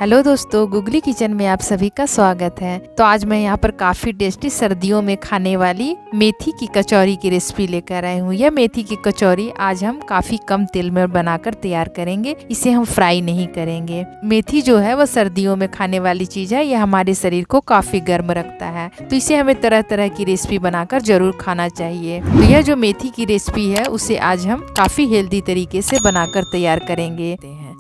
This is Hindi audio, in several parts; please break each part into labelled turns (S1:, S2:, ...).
S1: हेलो दोस्तों, गुगली किचन में आप सभी का स्वागत है। तो आज मैं यहाँ पर काफ़ी टेस्टी सर्दियों में खाने वाली मेथी की कचौरी की रेसिपी लेकर आई हूँ। यह मेथी की कचौरी आज हम काफ़ी कम तेल में बनाकर तैयार करेंगे। इसे हम फ्राई नहीं करेंगे। मेथी जो है वह सर्दियों में खाने वाली चीज़ है। यह हमारे शरीर को काफ़ी गर्म रखता है, तो इसे हमें तरह तरह की रेसिपी बनाकर जरूर खाना चाहिए। तो यह जो मेथी की रेसिपी है उसे आज हम काफ़ी हेल्दी तरीके से बनाकर तैयार करेंगे।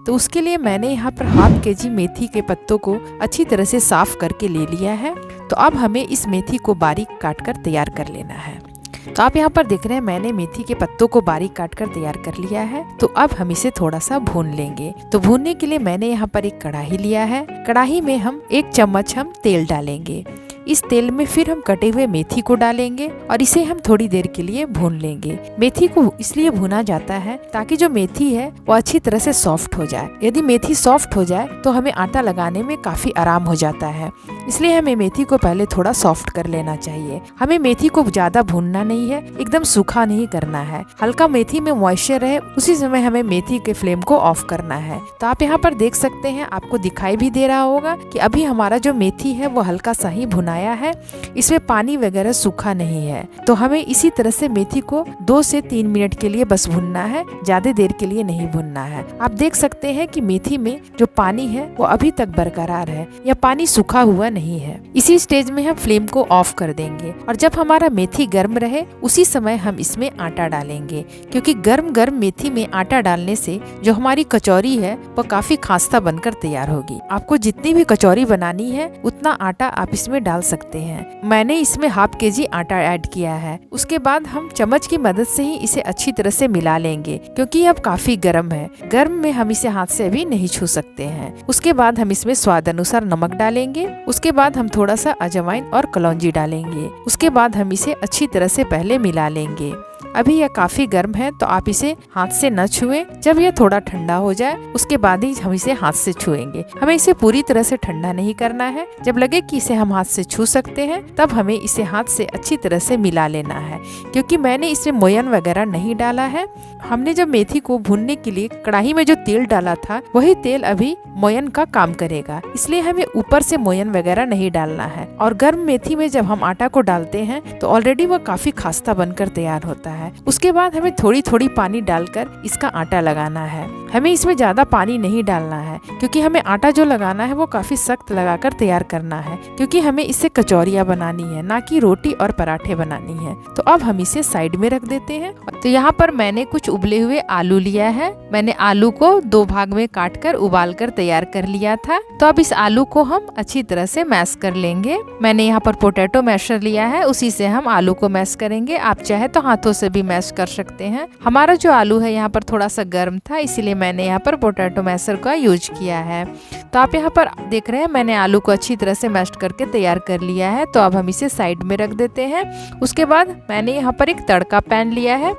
S1: तो उसके लिए मैंने यहाँ पर हाफ केजी मेथी के पत्तों को अच्छी तरह से साफ करके ले लिया है। तो अब हमें इस मेथी को बारीक काट कर तैयार कर लेना है। तो आप यहाँ पर देख रहे हैं मैंने मेथी के पत्तों को बारीक काट कर तैयार कर लिया है। तो अब हम इसे थोड़ा सा भून लेंगे। तो भूनने के लिए मैंने यहाँ पर एक कढ़ाई लिया है। कढ़ाई में हम 1 चम्मच हम तेल डालेंगे। इस तेल में फिर हम कटे हुए मेथी को डालेंगे और इसे हम थोड़ी देर के लिए भून लेंगे। मेथी को इसलिए भुना जाता है ताकि जो मेथी है वो अच्छी तरह से सॉफ्ट हो जाए। यदि मेथी सॉफ्ट हो जाए तो हमें आटा लगाने में काफी आराम हो जाता है। इसलिए हमें मेथी को पहले थोड़ा सॉफ्ट कर लेना चाहिए। हमें मेथी को ज्यादा भूनना नहीं है, एकदम सूखा नहीं करना है। हल्का मेथी में मॉइस्चर रहे उसी समय हमें मेथी के फ्लेम को ऑफ करना है। तो आप यहाँ पर देख सकते हैं, आपको दिखाई भी दे रहा होगा कि अभी हमारा जो मेथी है वो हल्का सा ही भुनाया है। इसमें पानी वगैरह सूखा नहीं है। तो हमें इसी तरह से मेथी को 2 से 3 मिनट के लिए बस भुनना है, ज्यादा देर के लिए नहीं भुनना है। आप देख सकते हैं कि मेथी में जो पानी है वो अभी तक बरकरार है, या पानी सूखा हुआ नहीं है। इसी स्टेज में हम फ्लेम को ऑफ कर देंगे और जब हमारा मेथी गर्म रहे उसी समय हम इसमें आटा डालेंगे, क्योंकि गर्म गर्म मेथी में आटा डालने से जो हमारी कचौरी है वो काफी खास्ता बनकर तैयार होगी। आपको जितनी भी कचौरी बनानी है उतना आटा आप इसमें डाल सकते हैं। मैंने इसमें हाफ केजी आटा ऐड किया है। उसके बाद हम चम्मच की मदद से ही इसे अच्छी तरह से मिला लेंगे, क्योंकि अब काफी गर्म है। गर्म में हम इसे हाथ से अभी नहीं छू सकते हैं। उसके बाद हम इसमें स्वाद अनुसार नमक डालेंगे। उसके बाद हम थोड़ा सा अजवाइन और कलौंजी डालेंगे। उसके बाद हम इसे अच्छी तरह से पहले मिला लेंगे। अभी यह काफी गर्म है तो आप इसे हाथ से न छुएं। जब यह थोड़ा ठंडा हो जाए उसके बाद ही हम इसे हाथ से छुएंगे। हमें इसे पूरी तरह से ठंडा नहीं करना है। जब लगे कि इसे हम हाथ से छू सकते हैं तब हमें इसे हाथ से अच्छी तरह से मिला लेना है, क्योंकि मैंने इसमें मोयन वगैरह नहीं डाला है। हमने जब मेथी को भूनने के लिए कढ़ाई में जो तेल डाला था वही तेल अभी मोयन का काम करेगा, इसलिए हमें ऊपर से मोयन वगैरह नहीं डालना है। और गर्म मेथी में जब हम आटा को डालते हैं तो ऑलरेडी वह काफी खास्ता बनकर तैयार होता है। उसके बाद हमें थोड़ी थोड़ी पानी डालकर इसका आटा लगाना है। हमें इसमें ज्यादा पानी नहीं डालना है, क्योंकि हमें आटा जो लगाना है वो काफी सख्त लगाकर तैयार करना है, क्योंकि हमें इससे कचौरियाँ बनानी है, ना कि रोटी और पराठे बनानी है। तो अब हम इसे साइड में रख देते हैं। तो यहाँ पर मैंने कुछ उबले हुए आलू लिया है। मैंने आलू को 2 भाग में काट कर उबाल कर तैयार कर लिया था। तो अब इस आलू को हम अच्छी तरह से मैश कर लेंगे। मैंने यहाँ पर पोटैटो मैशर लिया है, उसी से हम आलू को मैश करेंगे। आप चाहे तो हाथों से भी मैश कर सकते हैं। हमारा जो आलू है यहाँ पर थोड़ा सा गर्म था, इसीलिए मैंने यहाँ पर पोटैटो मैशर का यूज किया है। तो आप यहाँ पर देख रहे हैं मैंने आलू को अच्छी तरह से मैश करके तैयार कर लिया है। तो अब हम इसे साइड में रख देते हैं। उसके बाद मैंने यहाँ पर एक तड़का पैन लिया है।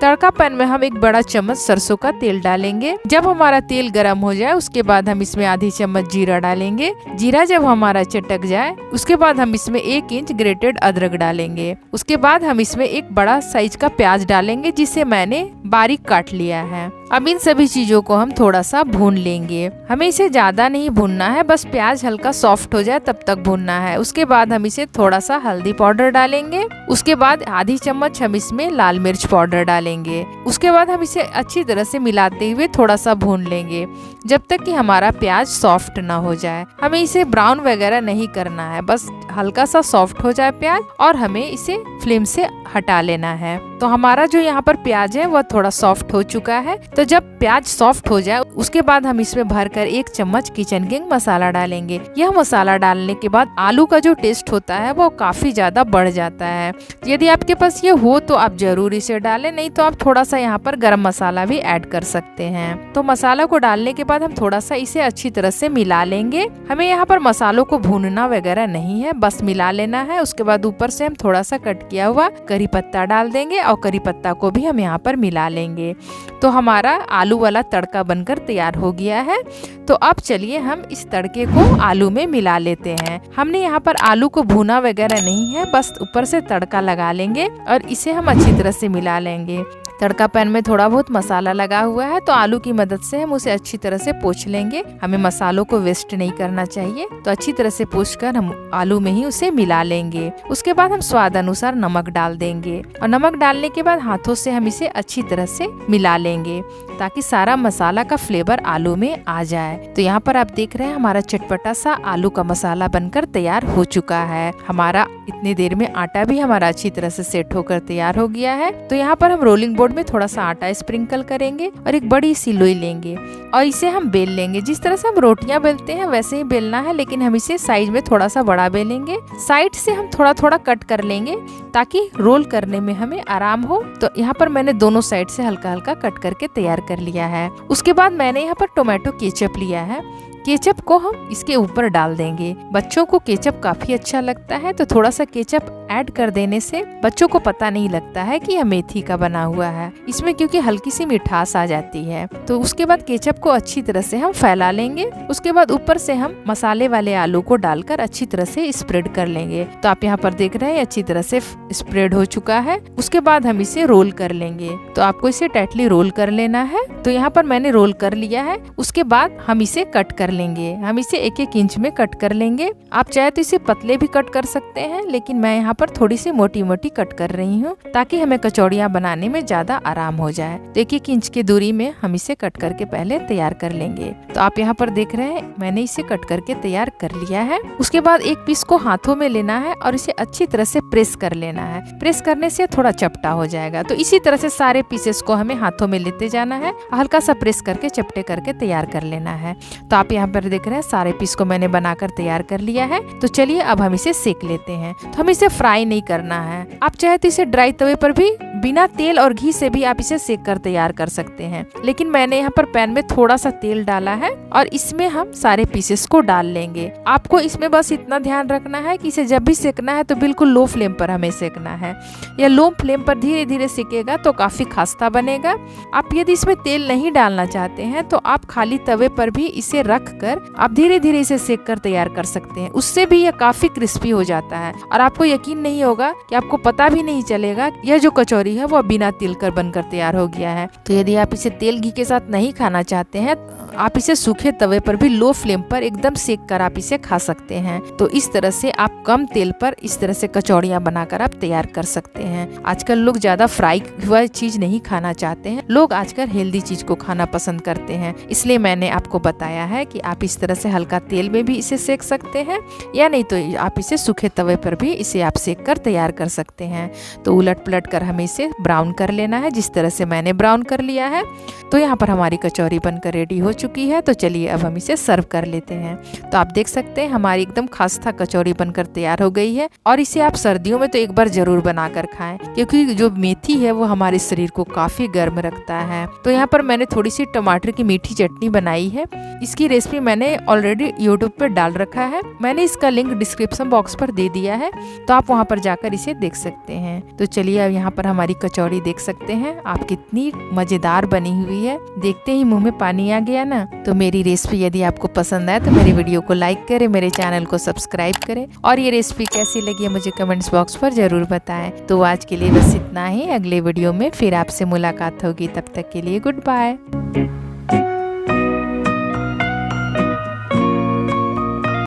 S1: तड़का पैन में हम 1 बड़ा चम्मच सरसों का तेल डालेंगे। जब हमारा तेल गर्म हो जाए उसके बाद हम इसमें आधी चम्मच जीरा डालेंगे। जीरा जब हमारा चटक जाए उसके बाद हम इसमें 1 इंच ग्रेटेड अदरक डालेंगे। उसके बाद हम इसमें एक बड़ा साइज का प्याज डालेंगे, जिसे मैंने बारीक काट लिया है। अब इन सभी चीजों को हम थोड़ा सा भून लेंगे। हमें इसे ज्यादा नहीं भूनना है, बस प्याज हल्का सॉफ्ट हो जाए तब तक भूनना है। उसके बाद हम इसे थोड़ा सा हल्दी पाउडर डालेंगे। उसके बाद आधी चम्मच हम इसमें लाल मिर्च पाउडर डालेंगे। उसके बाद हम इसे अच्छी तरह से मिलाते हुए थोड़ा सा भून लेंगे जब तक कि हमारा प्याज सॉफ्ट ना हो जाए। हमें इसे ब्राउन वगैरह नहीं करना है, बस हल्का सा सॉफ्ट हो जाए प्याज और हमें इसे फ्लेम से हटा लेना है। तो हमारा जो यहाँ पर प्याज है वह थोड़ा सॉफ्ट हो चुका है। तो जब प्याज सॉफ्ट हो जाए उसके बाद हम इसमें भरकर 1 चम्मच किचन किंग मसाला डालेंगे। यह मसाला डालने के बाद आलू का जो टेस्ट होता है वो काफी ज्यादा बढ़ जाता है। यदि आपके पास ये हो तो आप जरूर इसे डालें, नहीं तो आप थोड़ा सा यहाँ पर गरम मसाला भी ऐड कर सकते हैं। तो मसाला को डालने के बाद हम थोड़ा सा इसे अच्छी तरह से मिला लेंगे। हमें यहाँ पर मसालों को भूनना वगैरह नहीं है, बस मिला लेना है। उसके बाद ऊपर से हम थोड़ा सा कट किया हुआ करी पत्ता डाल देंगे और करी पत्ता को भी हम यहाँ पर मिला लेंगे। तो हमारा आलू वाला तड़का बनकर तैयार हो गया है। तो अब चलिए हम इस तड़के को आलू में मिला लेते हैं। हमने यहाँ पर आलू को भुना वगैरह नहीं है, बस ऊपर से तड़का लगा लेंगे और इसे हम अच्छी तरह से मिला लेंगे। तड़का पैन में थोड़ा बहुत मसाला लगा हुआ है, तो आलू की मदद से हम उसे अच्छी तरह से पोंछ लेंगे। हमें मसालों को वेस्ट नहीं करना चाहिए, तो अच्छी तरह से पोंछकर हम आलू में ही उसे मिला लेंगे। उसके बाद हम स्वाद अनुसार नमक डाल देंगे और नमक डालने के बाद हाथों से हम इसे अच्छी तरह से मिला लेंगे ताकि सारा मसाला का फ्लेवर आलू में आ जाए। तो यहाँ पर आप देख रहे हैं हमारा चटपटा सा आलू का मसाला बनकर तैयार हो चुका है। हमारा इतनी देर में आटा भी हमारा अच्छी तरह से सेट होकर तैयार हो गया है। तो यहाँ पर हम रोलिंग बोर्ड में थोड़ा सा आटा स्प्रिंकल करेंगे और एक बड़ी सी लोई लेंगे और इसे हम बेल लेंगे। जिस तरह से हम रोटियां बेलते हैं वैसे ही बेलना है, लेकिन हम इसे साइज में थोड़ा सा बड़ा बेलेंगे। साइड से हम थोड़ा थोड़ा कट कर लेंगे ताकि रोल करने में हमें आराम हो। तो यहाँ पर मैंने दोनों साइड से हल्का हल्का कट करके तैयार कर लिया है। उसके बाद मैंने यहाँ पर टोमेटो केचप लिया है। केचप को हम इसके ऊपर डाल देंगे। बच्चों को केचप काफी अच्छा लगता है, तो थोड़ा सा केचप ऐड कर देने से बच्चों को पता नहीं लगता है कि यह मेथी का बना हुआ है इसमें, क्योंकि हल्की सी मिठास आ जाती है। तो उसके बाद केचप को अच्छी तरह से हम फैला लेंगे। उसके बाद ऊपर से हम मसाले वाले आलू को डालकर अच्छी तरह से स्प्रेड कर लेंगे। तो आप यहाँ पर देख रहे हैं अच्छी तरह से स्प्रेड हो चुका है। उसके बाद हम इसे रोल कर लेंगे। तो आपको इसे टाइटली रोल कर लेना है। तो यहाँ पर मैंने रोल कर लिया है। उसके बाद हम इसे कट कर लेंगे। हम इसे 1-1 इंच में कट कर लेंगे। आप चाहे तो इसे पतले भी कट कर सकते हैं, लेकिन मैं यहाँ पर थोड़ी सी मोटी मोटी कट कर रही हूँ ताकि हमें कचौड़ियाँ बनाने में ज्यादा आराम हो जाए। तो 1-1 इंच की दूरी में हम इसे कट करके पहले तैयार कर लेंगे। तो आप यहाँ पर देख रहे हैं मैंने इसे कट करके तैयार कर लिया है। उसके बाद एक पीस को हाथों में लेना है और इसे अच्छी तरह से प्रेस कर लेना है। प्रेस करने से थोड़ा चपटा हो जाएगा। तो इसी तरह से सारे पीसेस को हमें हाथों में लेते जाना है, हल्का सा प्रेस करके चपटे करके तैयार कर लेना है। तो आप यहाँ पर देख रहे हैं सारे पीस को मैंने बनाकर तैयार कर लिया है। तो चलिए अब हम इसे सेक लेते हैं। तो हम इसे फ्राई नहीं करना है। आप चाहे तो इसे ड्राई तवे पर भी बिना तेल और घी से भी आप इसे सेक कर तैयार कर सकते हैं, लेकिन मैंने यहाँ पर पैन में थोड़ा सा तेल डाला है और इसमें हम सारे पीसेस को डाल लेंगे। आपको इसमें बस इतना ध्यान रखना है कि इसे जब भी सेकना है तो बिल्कुल लो फ्लेम पर हमें सेकना है। या लो फ्लेम पर धीरे धीरे सेकेगा तो काफी खस्ता बनेगा। आप यदि इसमें तेल नहीं डालना चाहते हैं तो आप खाली तवे पर भी इसे रख कर आप धीरे धीरे इसे सेक कर तैयार कर सकते हैं। उससे भी यह काफी क्रिस्पी हो जाता है और आपको यकीन नहीं होगा कि आपको पता भी नहीं चलेगा यह जो कचौरी है वो बिना तिल कर बनकर तैयार हो गया है। तो यदि आप इसे तेल घी के साथ नहीं खाना चाहते हैं, आप इसे सूखे तवे पर भी लो फ्लेम पर एकदम सेक कर आप इसे खा सकते हैं। तो इस तरह से आप कम तेल पर इस तरह से कचौड़ियाँ बनाकर आप तैयार कर सकते हैं। आजकल लोग ज्यादा फ्राई हुआ चीज नहीं खाना चाहते हैं। लोग आजकल हेल्दी चीज को खाना पसंद करते हैं, इसलिए मैंने आपको बताया है कि आप इस तरह से हल्का तेल में भी इसे सेक सकते हैं, या नहीं तो आप इसे सूखे तवे पर भी इसे आप सेक कर तैयार कर सकते हैं। तो उलट पलट कर हमें इसे ब्राउन कर लेना है, जिस तरह से मैंने ब्राउन कर लिया है। तो यहाँ पर हमारी कचौरी बनकर रेडी हो चुकी है। तो चलिए अब हम इसे सर्व कर लेते हैं। तो आप देख सकते हैं हमारी एकदम खस्ता कचौरी बनकर तैयार हो गई है। और इसे आप सर्दियों में तो एक बार जरूर बनाकर खाएं, क्योंकि जो मेथी है वो हमारे शरीर को काफी गर्म रखता है। तो यहाँ पर मैंने थोड़ी सी टमाटर की मीठी चटनी बनाई है। इसकी रेसिपी मैंने ऑलरेडी यूट्यूब पर डाल रखा है। मैंने इसका लिंक डिस्क्रिप्शन बॉक्स पर दे दिया है, तो आप वहाँ पर जाकर इसे देख सकते हैं। तो चलिए अब यहाँ पर हमारी कचौरी देख सकते हैं आप कितनी मजेदार बनी हुई है। देखते ही मुंह में पानी आ गया ना। तो मेरी रेसिपी यदि आपको पसंद आए तो मेरी वीडियो को लाइक करें, मेरे चैनल को सब्सक्राइब करें और ये रेसिपी कैसी लगी है मुझे कमेंट्स बॉक्स पर जरूर बताएं। तो आज के लिए बस इतना ही। अगले वीडियो में फिर आपसे मुलाकात होगी। तब तक के लिए गुड बाय।